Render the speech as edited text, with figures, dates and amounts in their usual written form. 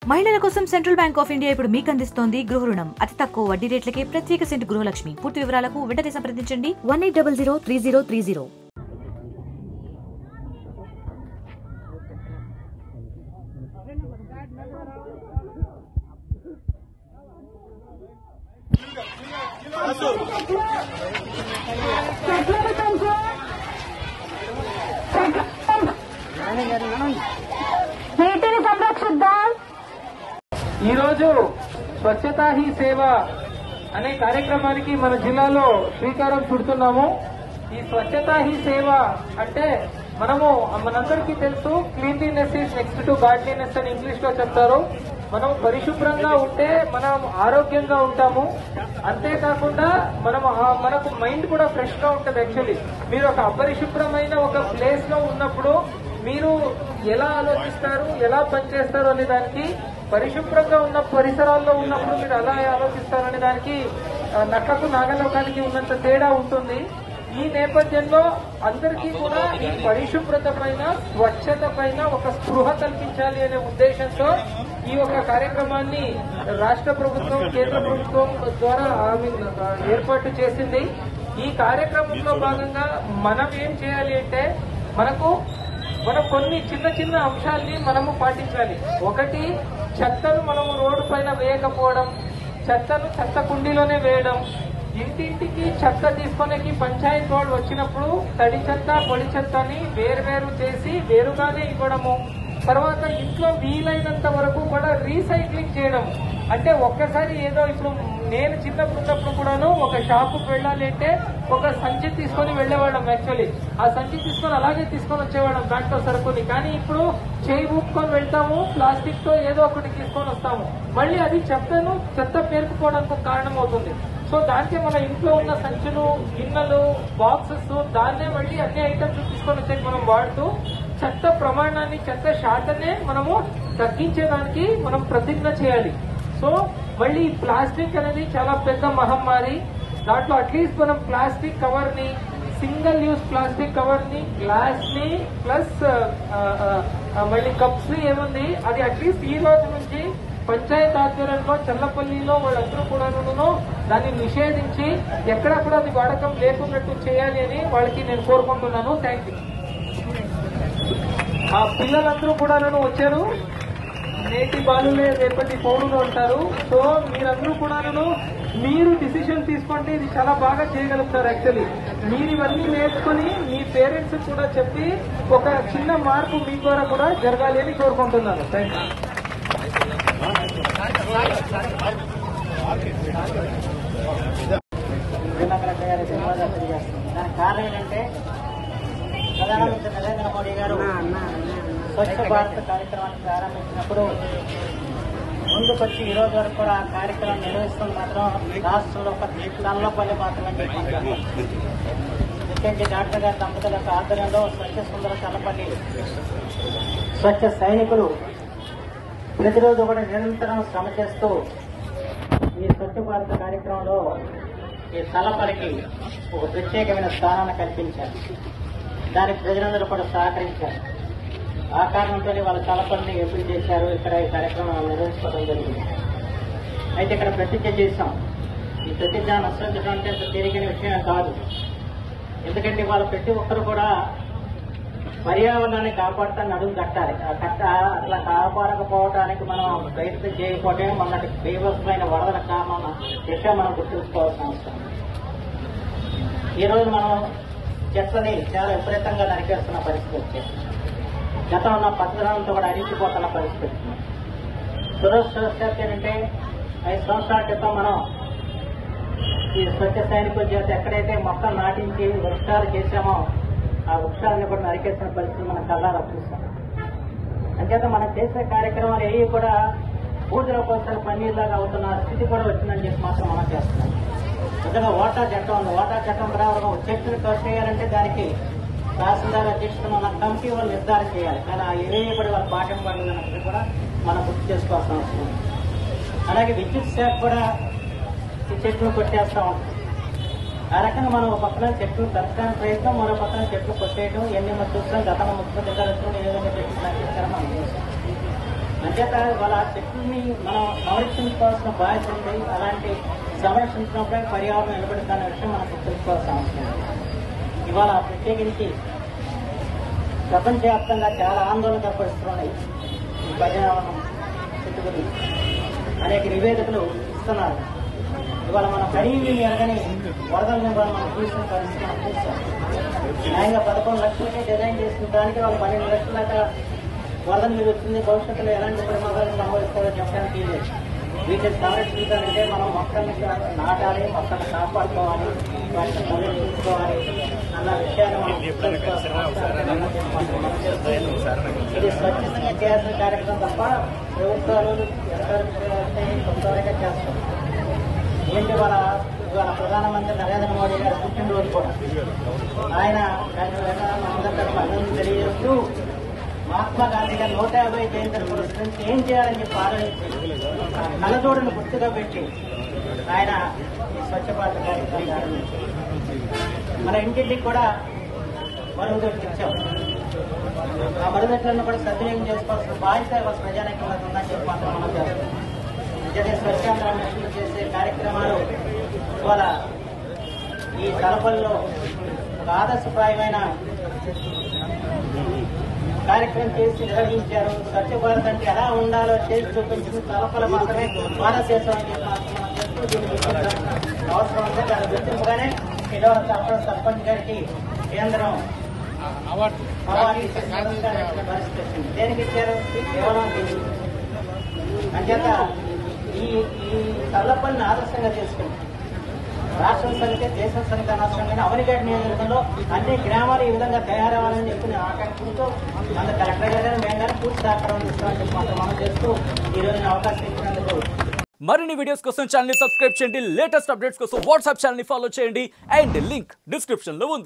మహిళల కోసం central bank of India ఇప్పుడు మీకు అందిస్తోంది గృహ రుణం. అతి తక్కువ వడ్డీ రేట్లకే ప్రత్యేక సెంటు గృహలక్ష్మి. పూర్తి వివరాలకు వెంటనే సంప్రదించండి 18003030. నీటిని సంరక్షిద్దాం. ఈరోజు స్వచ్ఛతా హీ సేవ అనే కార్యక్రమానికి మన జిల్లాలో శ్రీకారం చుడుతున్నాము. ఈ స్వచ్ఛతా హీ సేవ అంటే మనందరికీ తెలుసు, cleanliness is next to godliness అని ఇంగ్లీష్ లో చెప్తారు. మనం పరిశుభ్రంగా ఉంటే మనం ఆరోగ్యంగా ఉంటాము. అంతేకాకుండా మనకు మైండ్ కూడా ఫ్రెష్ గా ఉంటుంది. యాక్చువల్లీ మీరు ఒక అపరిశుభ్రమైన ఒక ప్లేస్ లో ఉన్నప్పుడు మీరు ఎలా ఆలోచిస్తారు, ఎలా పనిచేస్తారు అనే దానికి, పరిశుభ్రంగా ఉన్న పరిసరాల్లో ఉన్నప్పుడు మీరు ఎలా ఆలోచిస్తారు అనే దానికి నక్కకు నాగలోకానికి ఉన్నంత తేడా ఉంటుంది. ఈ నేపథ్యంలో అందరికీ కూడా ఈ పరిశుభ్రత పైన, స్వచ్ఛత పైన ఒక స్పృహ కల్పించాలి అనే ఉద్దేశంతో ఈ యొక్క కార్యక్రమాన్ని రాష్ట్ర ప్రభుత్వం, కేంద్ర ప్రభుత్వం ద్వారా ఏర్పాటు చేసింది. ఈ కార్యక్రమంలో భాగంగా మనం ఏం చేయాలి అంటే మనం కొన్ని చిన్న చిన్న అంశాలని మనము పాటించాలి. ఒకటి, చెత్తను మనము రోడ్డు పైన వేయకపోవడం, చెత్తను చెత్త కుండీలోనే వేయడం. ఇంటింటికి చెత్త తీసుకునేకి పంచాయతీ వాళ్ళు వచ్చినప్పుడు తడి చెత్త, పొడి చెత్తని వేరువేరు చేసి వేరుగానే ఇవ్వడము. తర్వాత ఇంట్లో వీలైనంత వరకు కూడా రీసైక్లింగ్ చేయడం. అంటే ఒక్కసారి ఏదో ఇప్పుడు నేను చిన్నప్పుడు ఉన్నప్పుడు కూడాను ఒక షాపుకు వెళ్ళాలి అంటే ఒక సంచి తీసుకొని వెళ్లేవాళ్ళం. యాక్చువల్లీ ఆ సంచి తీసుకొని అలాగే తీసుకొని వచ్చేవాళ్ళం దాంట్లో సరుకుని. కానీ ఇప్పుడు చేయి ఊపుకొని వెళ్తాము, ప్లాస్టిక్ తో ఏదో ఒకటి తీసుకొని వస్తాము. మళ్ళీ అది చెత్త పేరుకుపోవడానికి ఒక కారణం అవుతుంది. సో దానికే మన ఇంట్లో ఉన్న సంచులు, గిన్నెలు, బాక్సెస్, దాన్నే మళ్ళీ అన్ని ఐటమ్స్ తీసుకొని వచ్చేది మనం వాడుతూ చెత్త ప్రమాణాన్ని, చెత్త శాతాన్ని మనము తగ్గించేదానికి మనం ప్రతిజ్ఞ చేయాలి. సో మళ్ళీ ప్లాస్టిక్ అనేది చాలా పెద్ద మహమ్మారి. దాంట్లో అట్లీస్ట్ మనం ప్లాస్టిక్ కవర్ ని, సింగిల్ యూజ్ ప్లాస్టిక్ కవర్ ని, గ్లాస్ ని, ప్లస్ మళ్ళీ కప్స్ ని ఏముంది అది అట్లీస్ట్ ఈ రోజు నుంచి పంచాయత్ ఆధ్వర్యంలో చల్లపల్లిలో వాళ్ళందరూ కూడాను దాన్ని నిషేధించి ఎక్కడ కూడా అది వాడకం లేకున్నట్టు చేయాలి అని వాళ్ళకి నేను కోరుకుంటున్నాను. Thank you. ఆ పిల్లలందరూ కూడాను వచ్చారు. నేటి బాలులే రేపటి పౌరులు అంటారు. సో మీరందరూ కూడాను మీరు డిసిషన్ తీసుకుంటే ఇది చాలా బాగా చేయగలుగుతారు. యాక్చువల్లీ మీరు ఇవన్నీ నేర్చుకుని మీ పేరెంట్స్ కూడా చెప్పి ఒక చిన్న మార్పు మీ ద్వారా కూడా జరగాలి అని కోరుకుంటున్నాను. Thank you. దానికి కారణం ఏంటంటే ప్రధానమంత్రి నరేంద్ర మోడీ గారు స్వచ్ఛ భారత్ కార్యక్రమాన్ని ప్రారంభించినప్పుడు ముందుకొచ్చి ఈ రోజు వరకు కూడా ఆ కార్యక్రమం నిర్వహిస్తుంది మాత్రం రాష్ట్రంలో నల్లపల్లి మాత్రమే చెప్పారు. డాక్టర్ గారి దంపతుల యొక్క ఆధ్వర్యంలో స్వచ్ఛ సుందర చల్లపల్లి స్వచ్ఛ సైనికులు ప్రతిరోజు కూడా నిరంతరం శ్రమ చేస్తూ ఈ స్వచ్ఛ భారత కార్యక్రమంలో ఈ చల్లపల్లికి ఒక ప్రత్యేకమైన స్థానాన్ని కల్పించారు. దానికి ప్రజలందరూ కూడా సహకరించారు. ఆ కారణంతో వాళ్ళ చల్లపల్లిని ఎంపిక చేశారు. ఇక్కడ ఈ కార్యక్రమం నిర్వహించుకోవడం జరిగింది. అయితే ఇక్కడ ప్రతిజ్ఞ చేశాం. ఈ ప్రతిజ్ఞ అనుసరించడం అంటే అంత తేలికైన విషయం కాదు. ఎందుకంటే వాళ్ళ ప్రతి ఒక్కరు కూడా పర్యావరణాన్ని కాపాడుతాన్ని అడుగు కట్టాలి. అట్లా కాపాడకపోవడానికి మనం ప్రయత్నం చేయకపోవటమే మొన్నటి బీభత్సమైన వరదల కారణం విషయం మనం గుర్తుంచుకోవాల్సిన అవసరం. ఈ రోజు మనం చెట్లని చాలా విపరీతంగా నరికేస్తున్న పరిస్థితి వచ్చింది. గతంలో ఉన్న పచ్చదనంతో కూడా అరిచిపోతున్న పరిస్థితి వచ్చింది. దురదృష్టవశాత్తు ఏంటంటే 5 సంవత్సరాల క్రితం మనం ఈ స్వచ్ఛ సైనికుల చేత ఎక్కడైతే మొక్కలు నాటించి వృక్షాలు చేశామో ఆ వృక్షాలను కూడా నరికేసిన పరిస్థితి మనం కళ్ళారా చూస్తాం. అంచేత మనం చేసే కార్యక్రమాలు ఏవి కూడా పూజల కోసం పన్నీర్లాగా అవుతున్న స్థితి కూడా వచ్చిందని చెప్పి మాత్రం మనం చేస్తున్నాం. నిజంగా ఓటా చట్టం ఉంది. ఓటా చట్టం ప్రకారం చెట్టును కట్ చేయాలంటే దానికి తహసీల్దార్ అధ్యక్షతన ఉన్న కమిటీ వాళ్ళు నిర్ధారణ చేయాలి. కానీ ఆ ఏవేవి కూడా వాళ్ళు పాటింపబడినప్పుడు కూడా మనం గుర్తు చేసుకోవాల్సిన అవసరం ఉంది. అలాగే విద్యుత్ శాఖ కూడా ఈ చెట్లు కొట్టేస్తా ఉంటుంది. ఆ రకంగా మనం ఒక పక్కన చెట్లు పెంచడానికి ప్రయత్నం, మరో పక్కన చెట్లు కొట్టేయడం, ఎన్ని మనం చూస్తాం. గతంలో ముఖ్యమంత్రి గారు ఏ విధంగా చెట్లు నరికించారో మనం చూస్తాం. అంచేత వాళ్ళ చెట్లని మనం సంరక్షించుకోవాల్సిన బాధ్యత ఉంది. అలాంటి సంరక్షించినప్పుడే పర్యావరణం నిలబెడుతున్న విషయం మనం గుర్తుంచుకోవాల్సిన అవసరం ఉంది. ఇవాళ ప్రత్యేకించి ప్రపంచవ్యాప్తంగా చాలా ఆందోళన పరిస్థితున్నాయి. ఈ పర్యావరణం చెట్టు గురించి అనేక నివేదికలు ఇస్తున్నారు. ఇవాళ మనం కనీవి ఎరగని వరదలను కూడా మనం చూసిన పరిస్థితి మనం చూస్తాం. న్యాయంగా 11 లక్షలకే డిజైన్ చేసిన దానికి వాళ్ళు 12 లక్షల దాకా వరద నీరు వచ్చింది. భవిష్యత్తులో ఎలాంటి ప్రమాదాలు సంభవిస్తారో చెప్పడానికి వీటిని సంరక్షించాలంటే మనం మొక్కల్ని నాటాలి, మొక్కల్ని కాపాడుకోవాలి, వాటిని సంరక్షించుకోవాలి అన్న విషయాన్ని మనం ఇది స్వచ్ఛంగా చేయాల్సిన కార్యక్రమం తప్ప ప్రభుత్వాలు కొంతవరకే చేస్తారు. ఏంటి ఇవాళ ప్రధానమంత్రి నరేంద్ర మోడీ గారు పుట్టినరోజు కూడా ఆయన మనందరికీ తెలియజేస్తూ మహాత్మా గాంధీ గారు 150 జయంతిని పురస్కరించి ఏం చేయాలని చెప్పి ఆలోచించి కళ్ళజోడును గుర్తుగా పెట్టి ఆయన ఈ స్వచ్ఛ భారత్ కార్యక్రమం ప్రారంభించారు. మన ఇంటింటికి కూడా మరుగుదొడ్లు ఇచ్చాం. ఆ మరుగుదొడ్లను కూడా సద్వినియోగం చేసుకోవాల్సిన బాధ్యత ప్రజానీకంగా ఉందని చెప్పి మాత్రం మనం చేస్తాం. నిజంగా స్వచ్ఛాంధ్ర మిషన్లు చేసే కార్యక్రమాలు ఇవాళ ఈ తలపల్లో ఒక ఆదర్శప్రాయమైన కార్యక్రమం చేసి నిర్వహించారు. స్వచ్ఛ భారత్ అంటే ఎలా ఉండాలో చేసి చూపించిన తలపల మాత్రమే భారతదేశం అవసరం ఉంది. దాని గుర్తింపుగానే ఏదో తప్ప సర్పంచ్ గారికి కేంద్రం పరిస్థితి వచ్చింది. దేనికి ఇచ్చారు? కేవలం అంచేత ఈ తలపల్ని ఆదర్శంగా చేసుకుంది. రాష్ట్రం సంఖ్య దేశం సంఖ్య అనవసరంగా అవనిగడ్డ నియోజకవర్గంలో అన్ని గ్రామాలు ఈ విధంగా తయారవ్వాలని చెప్పి ఆకాంక్షిస్తూ మన కలెక్టర్ గారు మేము కానీ పూర్తి సహకారం ఇస్తామని చెప్పి మాత్రం మనం చేస్తూ ఈ రోజున అవకాశం ఇచ్చినందుకు. మరిన్ని వీడియోస్ కోసం ఛానల్ ని సబ్స్క్రైబ్ చేయండి. లేటెస్ట్ అప్డేట్స్ కోసం వాట్సాప్ ఛానల్ ని ఫాలో చేయండి. అండ్ లింక్ డిస్క్రిప్షన్ లో ఉంది.